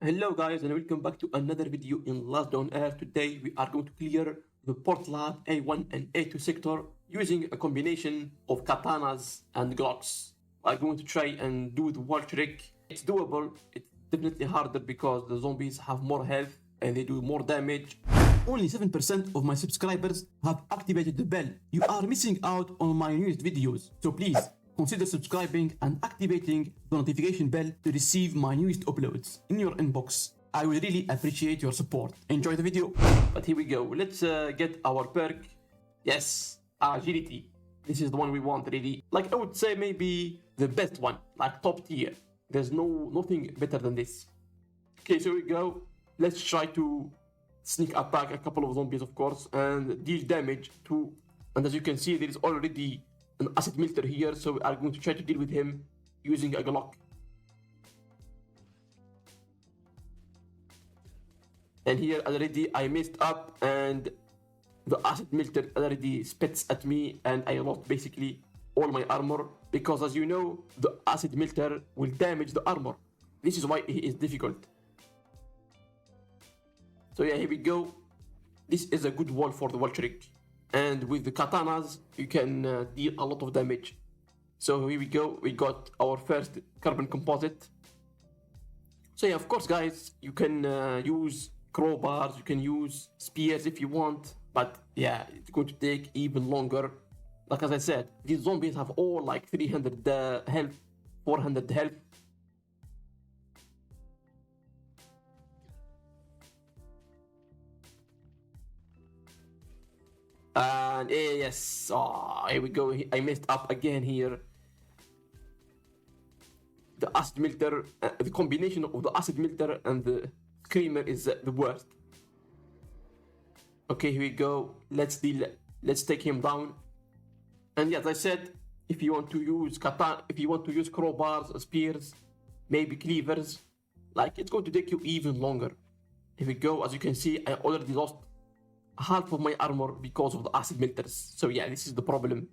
Hello guys and welcome back to another video in Last on Air. Today we are going to clear the Portland A1 and A2 sector using a combination of Katanas and Glocks. I'm going to try and do the wall trick. It's doable, it's definitely harder because the zombies have more health and they do more damage. Only 7% of my subscribers have activated the bell. You are missing out on my newest videos, so please consider subscribing and activating the notification bell to receive my newest uploads in your inbox. I will really appreciate your support. Enjoy the video. But here we go. Let's get our perk. Yes, agility. This is the one we want really. Like I would say maybe the best one, like top tier. There's nothing better than this. Okay, so we go. Let's try to sneak attack a couple of zombies, of course, and deal damage to. And as you can see, there is already an acid melter here, so we are going to try to deal with him using a Glock. And here already I messed up and the acid melter already spits at me and I lost basically all my armor because, as you know, the acid melter will damage the armor. This is why he is difficult. So yeah, here we go. This is a good wall for the wall trick. And with the katanas, you can deal a lot of damage. So here we go, we got our first carbon composite. So yeah, of course guys, you can use crowbars, you can use spears if you want, but yeah, it's going to take even longer. Like as I said, these zombies have all like 300 health, 400 health. And yes, here we go. I messed up again here. The acid melter, the combination of the acid melter and the screamer is the worst. Okay, here we go. Let's take him down. And yeah, as I said, if you want to use crowbars, spears, maybe cleavers, like it's going to take you even longer. Here we go. As you can see, I already lost half of my armor because of the acid melters. So yeah, this is the problem.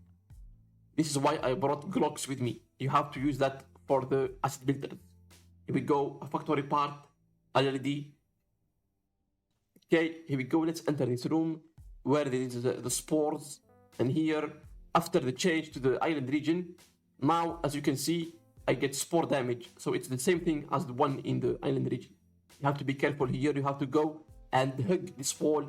This is why I brought Glocks with me. You have to use that for the acid melters. Here we go, a factory part, already. Okay, here we go, let's enter this room where there is the spores. And here, after the change to the island region, now, as you can see, I get spore damage. So it's the same thing as the one in the island region. You have to be careful here, you have to go and hug this wall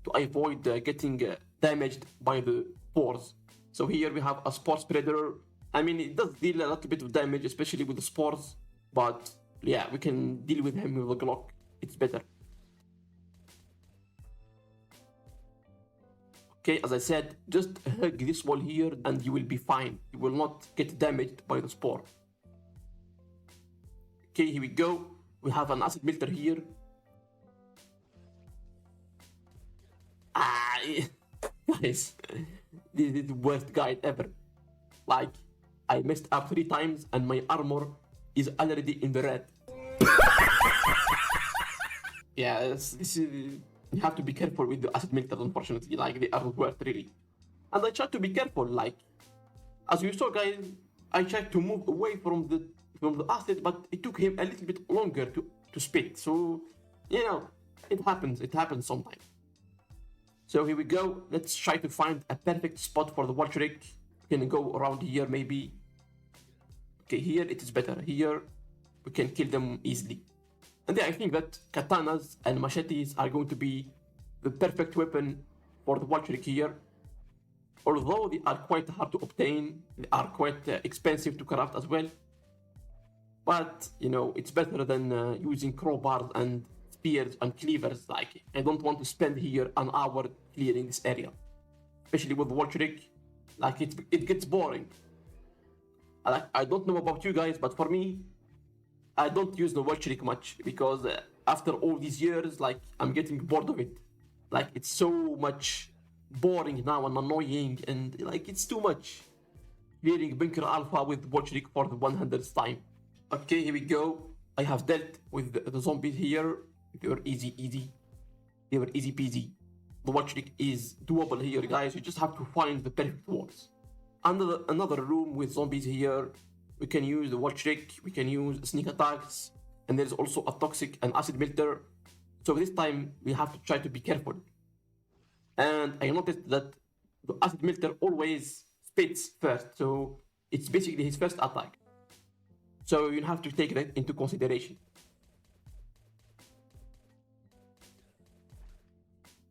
to avoid getting damaged by the spores. So here we have a spore spreader. I mean, it does deal a little bit of damage, especially with the spores, but yeah, we can deal with him with a Glock. It's better. Okay, as I said, just hug this wall here and you will be fine. You will not get damaged by the spore. Okay, here we go. We have an acid melter here. Guys, this is the worst guide ever. Like, I messed up 3 times and my armor is already in the red. Yeah, this is, you have to be careful with the acid melters, unfortunately. Like, they are the worst, really. And I tried to be careful, like, as you saw, guys, I tried to move away from the acid, but it took him a little bit longer to spit. So, you know, it happens sometimes. So here we go. Let's try to find a perfect spot for the wall trick. We can go around here maybe. Okay, here it is better. Here we can kill them easily. And yeah, I think that katanas and machetes are going to be the perfect weapon for the wall trick here. Although they are quite hard to obtain, they are quite expensive to craft as well. But, you know, it's better than using crowbars and spears and cleavers. Like, I don't want to spend here an hour clearing this area, especially with the wall trick. Like, it gets boring. I don't know about you guys, but for me, I don't use the wall trick much because after all these years, like, I'm getting bored of it. Like, it's so much boring now and annoying, and like, it's too much clearing bunker alpha with wall trick for the 100th time. Okay, here we go. I have dealt with the zombies here. They were easy. They were easy peasy. The wall trick is doable here, guys. You just have to find the perfect walls. Another room with zombies here. We can use the wall trick. We can use sneak attacks. and there's also a toxic and acid melter. So this time we have to try to be careful. And I noticed that the acid melter always spits first, so it's basically his first attack. So you have to take that into consideration.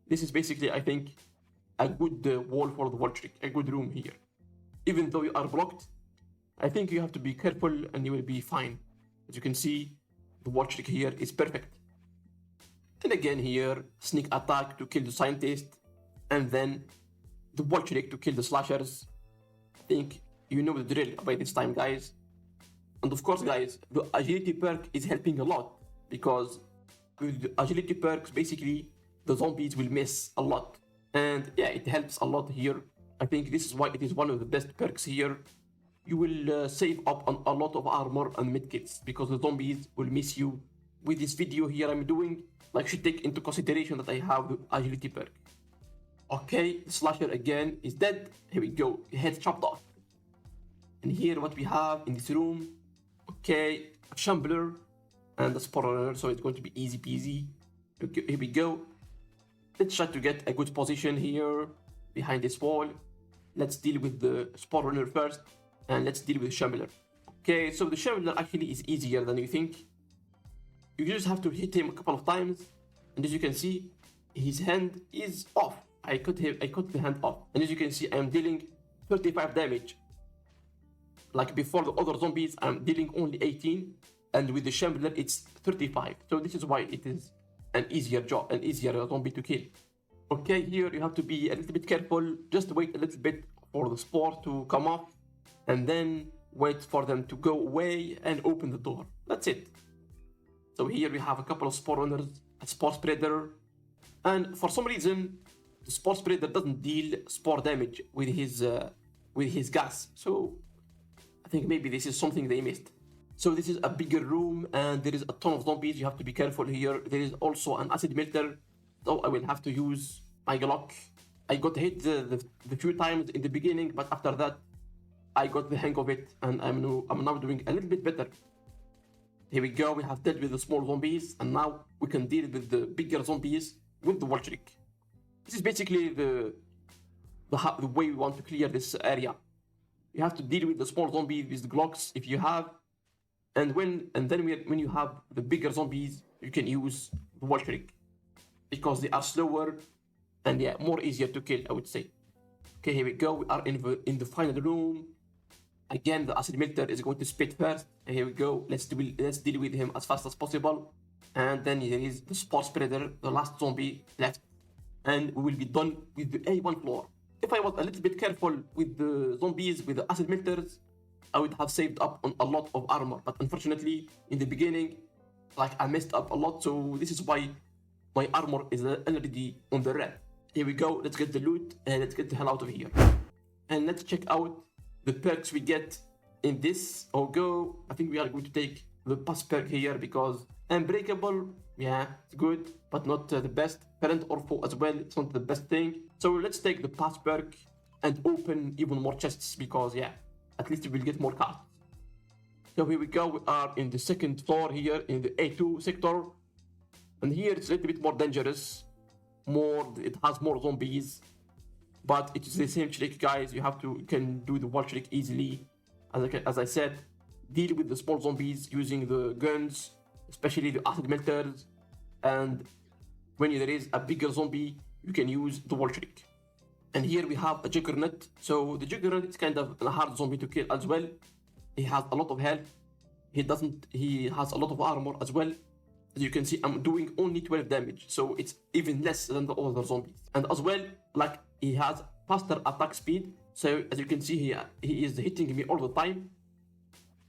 This is basically, I think, a good wall for the wall trick, a good room here. Even though you are blocked, I think you have to be careful and you will be fine. As you can see, the wall trick here is perfect. And again here, sneak attack to kill the scientist, and then the wall trick to kill the slashers. I think you know the drill by this time, guys. And of course, guys, the agility perk is helping a lot, because with the agility perks, basically, the zombies will miss a lot. And yeah, it helps a lot here. I think this is why it is one of the best perks here. You will save up on a lot of armor and medkits, because the zombies will miss you. With this video here I'm doing, like, should take into consideration that I have the agility perk. Okay, the slasher again is dead. Here we go, head chopped off. And here what we have in this room, okay, a shambler and a spore runner, so it's going to be easy peasy. Okay, here we go. Let's try to get a good position here behind this wall. Let's deal with the spore runner first, and let's deal with the shambler. Okay, so the shambler actually is easier than you think. You just have to hit him a couple of times, and as you can see, his hand is off. I cut the hand off, and as you can see, I am dealing 35 damage. Like before the other zombies, I'm dealing only 18, and with the shambler it's 35. So this is why it is an easier job, an easier zombie to kill. Okay, here you have to be a little bit careful. Just wait a little bit for the spore to come off, and then wait for them to go away and open the door. That's it. So here we have a couple of spore runners, a spore spreader, and for some reason the spore spreader doesn't deal spore damage with his gas. So I think maybe this is something they missed. So this is a bigger room, and there is a ton of zombies. You have to be careful here. There is also an acid melter, so I will have to use my Glock. I got hit the few times in the beginning, but after that I got the hang of it, and I'm now doing a little bit better. Here we go, we have dealt with the small zombies, and now we can deal with the bigger zombies with the wall trick. This is basically the way we want to clear this area. You have to deal with the small zombies with the Glocks if you have, and then when you have the bigger zombies, you can use the wall trick, because they are slower and yeah, more easier to kill, I would say. Okay, here we go, we are in the final room. Again, the acid melter is going to spit first. And here we go. Let's deal with him as fast as possible. And then there is the spore spreader, the last zombie left. And we will be done with the A1 floor. If I was a little bit careful with the zombies, with the acid melters, I would have saved up on a lot of armor. But unfortunately, in the beginning, like, I messed up a lot. So this is why my armor is already on the red. Here we go. Let's get the loot and let's get the hell out of here. And let's check out the perks we get in this. I think we are going to take the pass perk here, because unbreakable, yeah, it's good, but not the best. Parent or foe as well, it's not the best thing. So let's take the pass perk and open even more chests, because yeah, at least we will get more cards. So here we go, we are in the second floor here in the A2 sector, and here it's a little bit more dangerous. It has more zombies, but it's the same trick, guys. You can do the wall trick easily. As I said, deal with the small zombies using the guns, especially the acid melters, and when there is a bigger zombie, you can use the wall trick. And here we have a juggernaut. So the juggernaut is kind of a hard zombie to kill as well. He has a lot of health. He has a lot of armor as well. As you can see, I'm doing only 12 damage, so it's even less than the other zombies. And as well, like, he has faster attack speed, so as you can see here, he is hitting me all the time.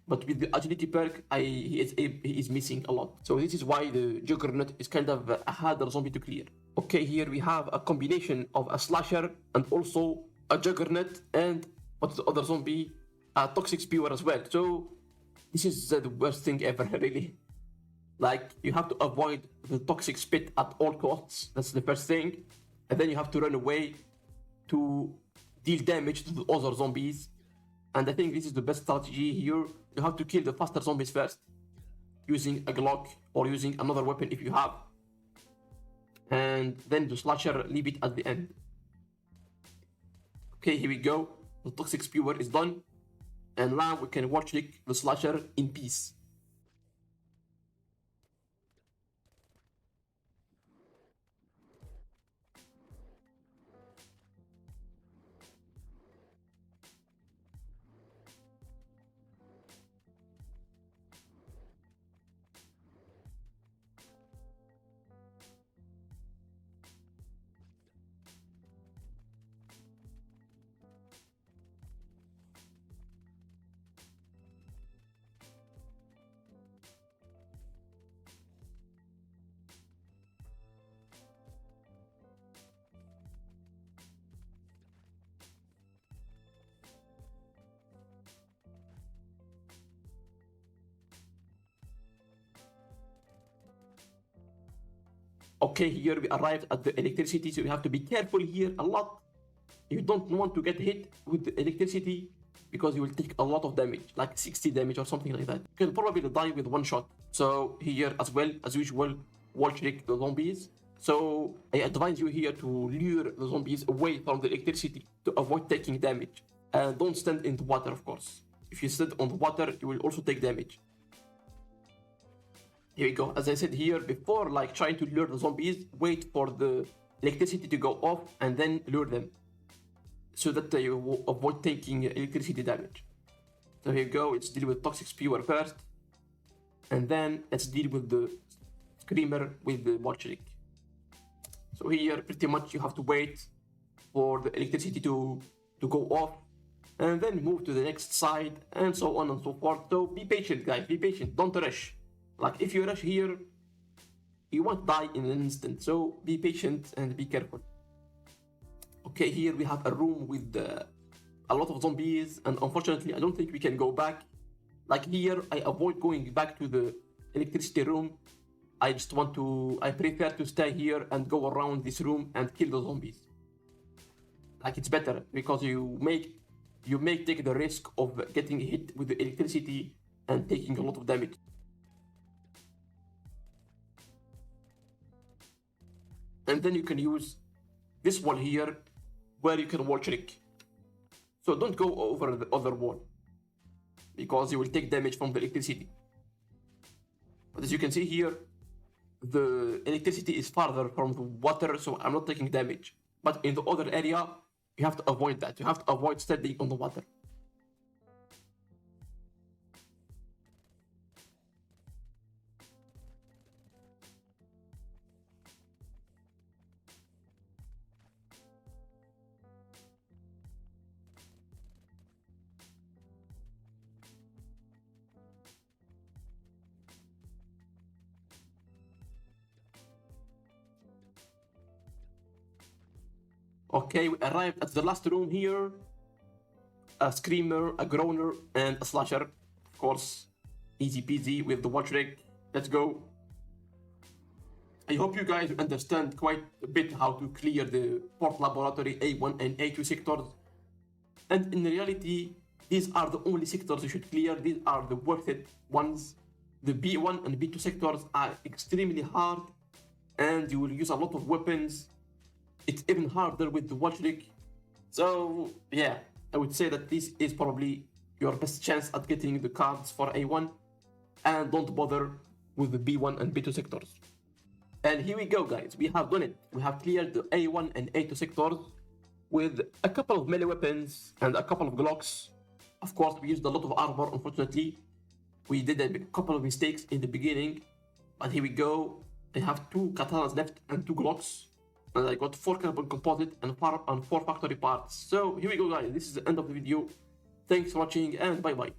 But with the agility perk, he is missing a lot. So this is why the juggernaut is kind of a harder zombie to clear. Okay, here we have a combination of a slasher and also a juggernaut, and what's the other zombie? A toxic spewer as well. So this is the worst thing ever, really. Like, you have to avoid the toxic spit at all costs. That's the first thing. And then you have to run away to deal damage to the other zombies. And I think this is the best strategy here. You have to kill the faster zombies first. using a Glock or using another weapon if you have. And then the slasher, leave it at the end. Okay, here we go. The toxic spewer is done. And now we can watch the slasher in peace. Okay, here we arrived at the electricity, so you have to be careful here a lot. You don't want to get hit with the electricity because you will take a lot of damage, like 60 damage or something like that. You can probably die with one shot. So here as well, as usual, wall trick the zombies. So I advise you here to lure the zombies away from the electricity to avoid taking damage. And don't stand in the water, of course. If you stand on the water, you will also take damage. Here we go. As I said here before, like trying to lure the zombies, wait for the electricity to go off and then lure them, so that you will avoid taking electricity damage. So here we go. Let's deal with toxic spewer first, and then let's deal with the screamer with the Bolshevik. So here, pretty much you have to wait for the electricity to go off, and then move to the next side, and so on and so forth. So be patient, guys. Be patient. Don't rush. Like if you rush here, you won't die in an instant. So be patient and be careful. Okay, here we have a room with a lot of zombies, and unfortunately, I don't think we can go back. Like here, I avoid going back to the electricity room. I prefer to stay here and go around this room and kill the zombies. Like it's better because you may take the risk of getting hit with the electricity and taking a lot of damage. And then you can use this wall here where you can wall trick. So don't go over the other wall because you will take damage from the electricity. But as you can see here, the electricity is farther from the water, so I'm not taking damage. But in the other area, you have to avoid that. You have to avoid standing on the water. Okay, we arrived at the last room here. A screamer, a groaner, and a slasher. Of course, easy peasy with the wall trick. Let's go. I hope you guys understand quite a bit how to clear the port laboratory A1 and A2 sectors. And in reality, these are the only sectors you should clear. These are the worth it ones. The B1 and B2 sectors are extremely hard, and you will use a lot of weapons. It's even harder with the wall trick. So yeah, I would say that this is probably your best chance at getting the cards for A1, and don't bother with the B1 and B2 sectors. And here we go, guys. We have done it. We have cleared the A1 and A2 sectors with a couple of melee weapons and a couple of Glocks. Of course, we used a lot of armor, unfortunately. We did a couple of mistakes in the beginning, but here we go. I have 2 katanas left and 2 Glocks. And I got 4 carbon composite and 4 factory parts. So here we go, guys. This is the end of the video. Thanks for watching, and bye bye.